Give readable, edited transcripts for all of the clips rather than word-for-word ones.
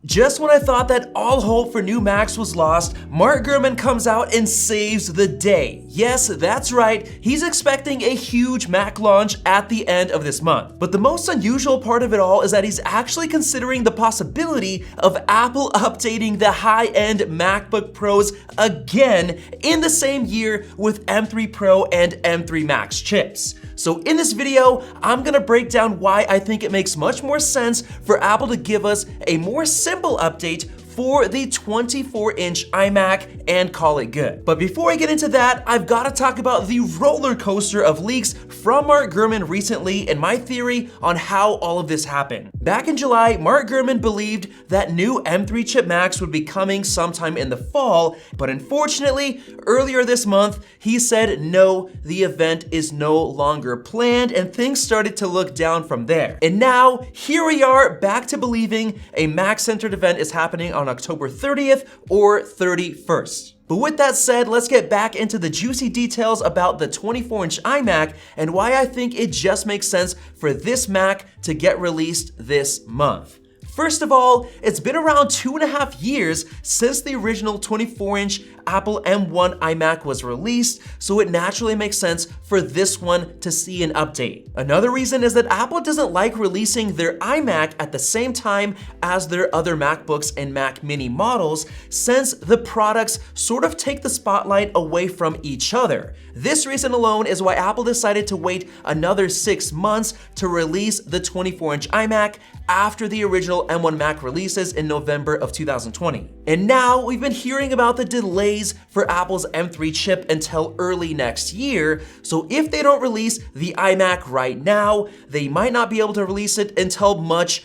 Just when I thought that all hope for new Macs was lost, Mark Gurman comes out and saves the day. Yes, that's right, he's expecting a huge Mac launch at the end of this month. But the most unusual part of it all is that he's actually considering the possibility of Apple updating the high-end MacBook Pros again in the same year with M3 Pro and M3 Max chips. So in this video, I'm gonna break down why I think it makes much more sense for Apple to give us a more simple update for the 24-inch iMac and call it good. But before I get into that, I've got to talk about the roller coaster of leaks from Mark Gurman recently and my theory on how all of this happened. Back in July, Mark Gurman believed that new M3 chip Macs would be coming sometime in the fall, but unfortunately, earlier this month, he said no, the event is no longer planned, and things started to look down from there. And now, here we are, back to believing a Mac-centered event is happening on October 30th or 31st. But with that said, let's get back into the juicy details about the 24-inch iMac and why I think it just makes sense for this Mac to get released this month. First of all, it's been around 2.5 years since the original 24-inch Apple M1 iMac was released, so it naturally makes sense for this one to see an update. Another reason is that Apple doesn't like releasing their iMac at the same time as their other MacBooks and Mac Mini models, since the products sort of take the spotlight away from each other. This reason alone is why Apple decided to wait another 6 months to release the 24-inch iMac after the original M1 Mac releases in November of 2020. And now we've been hearing about the delays for Apple's M3 chip until early next year, so if they don't release the iMac right now, they might not be able to release it until much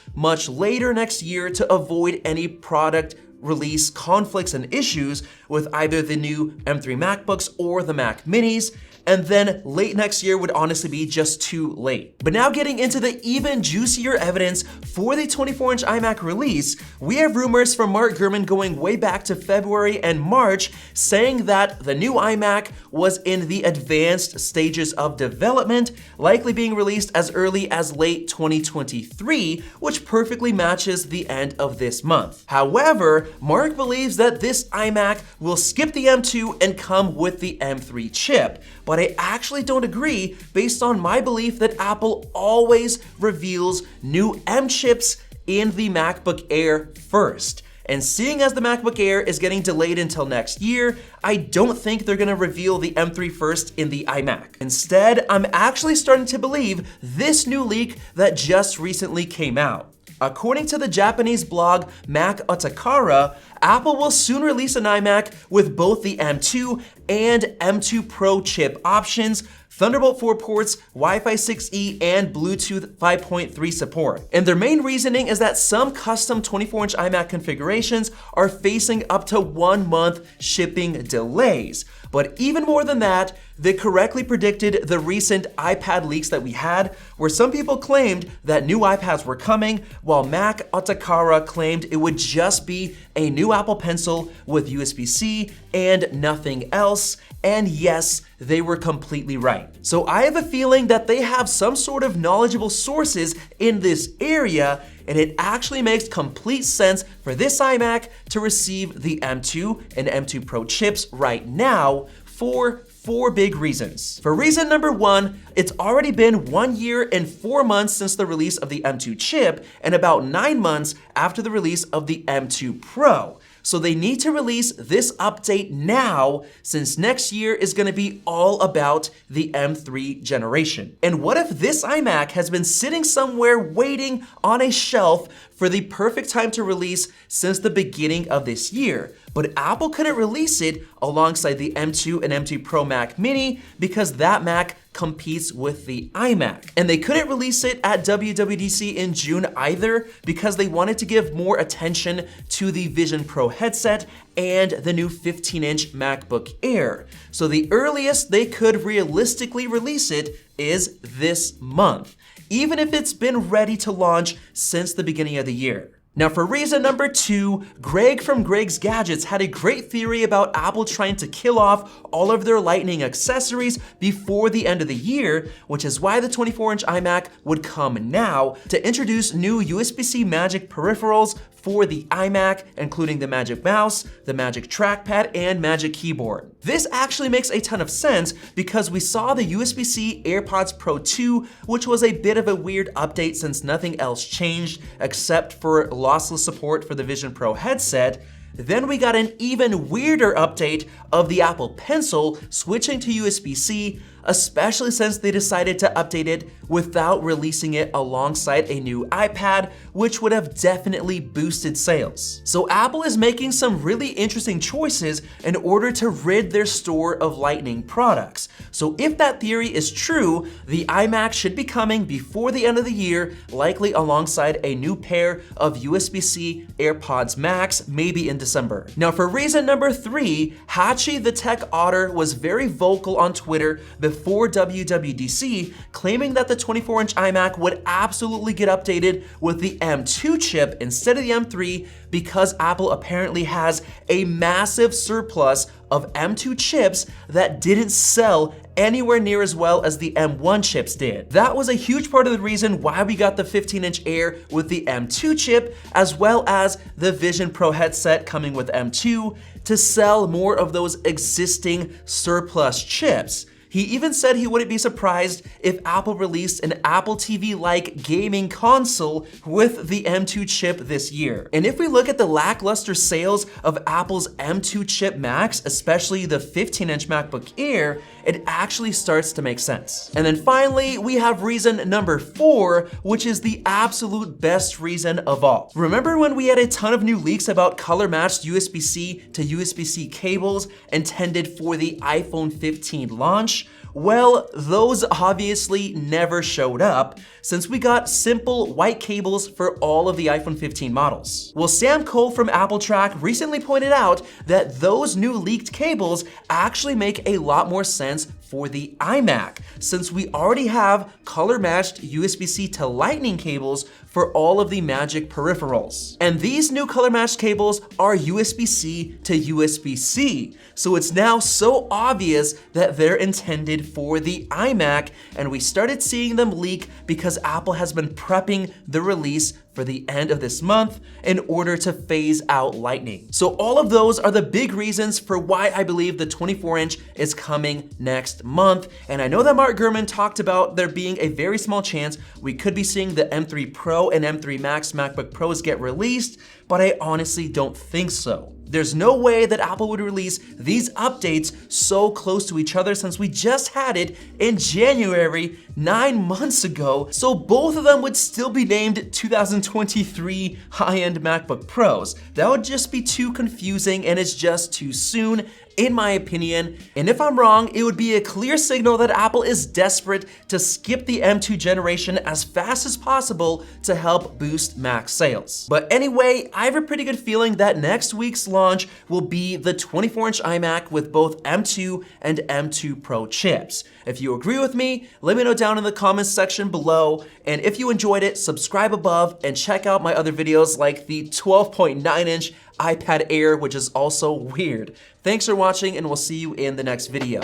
later next year to avoid any product release conflicts and issues with either the new M3 MacBooks or the Mac Minis, and then late next year would honestly be just too late. But now getting into the even juicier evidence for the 24-inch iMac release, we have rumors from Mark Gurman going way back to February and March saying that the new iMac was in the advanced stages of development, likely being released as early as late 2023, which perfectly matches the end of this month. However, Mark believes that this iMac will skip the M2 and come with the M3 chip. But I actually don't agree based on my belief that Apple always reveals new M chips in the MacBook Air first. And seeing as the MacBook Air is getting delayed until next year, I don't think they're gonna reveal the M3 first in the iMac. Instead, I'm actually starting to believe this new leak that just recently came out. According to the Japanese blog Mac Otakara, Apple will soon release an iMac with both the M2 and M2 Pro chip options, Thunderbolt 4 ports, Wi-Fi 6E, and Bluetooth 5.3 support. And their main reasoning is that some custom 24-inch iMac configurations are facing up to 1 month shipping delays. But even more than that, they correctly predicted the recent iPad leaks that we had, where some people claimed that new iPads were coming, while Mac Otakara claimed it would just be a new Apple Pencil with USB-C and nothing else. And yes, they were completely right. So I have a feeling that they have some sort of knowledgeable sources in this area, and it actually makes complete sense for this iMac to receive the M2 and M2 Pro chips right now for 4 big reasons. For reason number 1, it's already been 1 year and 4 months since the release of the M2 chip and about 9 months after the release of the M2 Pro. So they need to release this update now, since next year is gonna be all about the M3 generation. And what if this iMac has been sitting somewhere waiting on a shelf for the perfect time to release since the beginning of this year, but Apple couldn't release it alongside the M2 and M2 Pro Mac Mini because that Mac competes with the iMac. And they couldn't release it at WWDC in June either because they wanted to give more attention to the Vision Pro headset and the new 15-inch MacBook Air. So the earliest they could realistically release it is this month, even if it's been ready to launch since the beginning of the year. Now for reason number 2, Greg from Greg's Gadgets had a great theory about Apple trying to kill off all of their Lightning accessories before the end of the year, which is why the 24-inch iMac would come now to introduce new USB-C Magic peripherals for the iMac, including the Magic Mouse, the Magic Trackpad, and Magic Keyboard. This actually makes a ton of sense because we saw the USB-C AirPods Pro 2, which was a bit of a weird update since nothing else changed except for lossless support for the Vision Pro headset. Then we got an even weirder update of the Apple Pencil switching to USB-C, especially since they decided to update it without releasing it alongside a new iPad, which would have definitely boosted sales. So Apple is making some really interesting choices in order to rid their store of Lightning products. So if that theory is true, the iMac should be coming before the end of the year, likely alongside a new pair of USB-C AirPods Max, maybe in December. Now for reason number 3, Hachi the Tech Otter was very vocal on Twitter before WWDC, claiming that the 24-inch iMac would absolutely get updated with the M2 chip instead of the M3 because Apple apparently has a massive surplus of M2 chips that didn't sell anywhere near as well as the M1 chips did. That was a huge part of the reason why we got the 15-inch Air with the M2 chip, as well as the Vision Pro headset coming with M2 to sell more of those existing surplus chips. He even said he wouldn't be surprised if Apple released an Apple TV-like gaming console with the M2 chip this year. And if we look at the lackluster sales of Apple's M2 chip Macs, especially the 15-inch MacBook Air, it actually starts to make sense. And then finally, we have reason number 4, which is the absolute best reason of all. Remember when we had a ton of new leaks about color-matched USB-C to USB-C cables intended for the iPhone 15 launch? Well, those obviously never showed up since we got simple white cables for all of the iPhone 15 models. Well, Sam Cole from AppleTrack recently pointed out that those new leaked cables actually make a lot more sense for the iMac, since we already have color-matched USB-C to Lightning cables for all of the Magic peripherals. And these new color-matched cables are USB-C to USB-C, so it's now so obvious that they're intended for the iMac, and we started seeing them leak because Apple has been prepping the release for the end of this month in order to phase out Lightning. So all of those are the big reasons for why I believe the 24-inch is coming next month. And I know that Mark Gurman talked about there being a very small chance we could be seeing the M3 Pro and M3 Max MacBook Pros get released, but I honestly don't think so. There's no way that Apple would release these updates so close to each other since we just had it in January 9 months ago, so both of them would still be named 2023 high-end MacBook Pros. That would just be too confusing and it's just too soon, in my opinion. And if I'm wrong, it would be a clear signal that Apple is desperate to skip the M2 generation as fast as possible to help boost Mac sales. But anyway, I have a pretty good feeling that next week's launch will be the 24-inch iMac with both M2 and M2 Pro chips. If you agree with me, let me know down in the comments section below. And if you enjoyed it, subscribe above and check out my other videos like the 12.9-inch iPad Air, which is also weird. Thanks for watching, and we'll see you in the next video.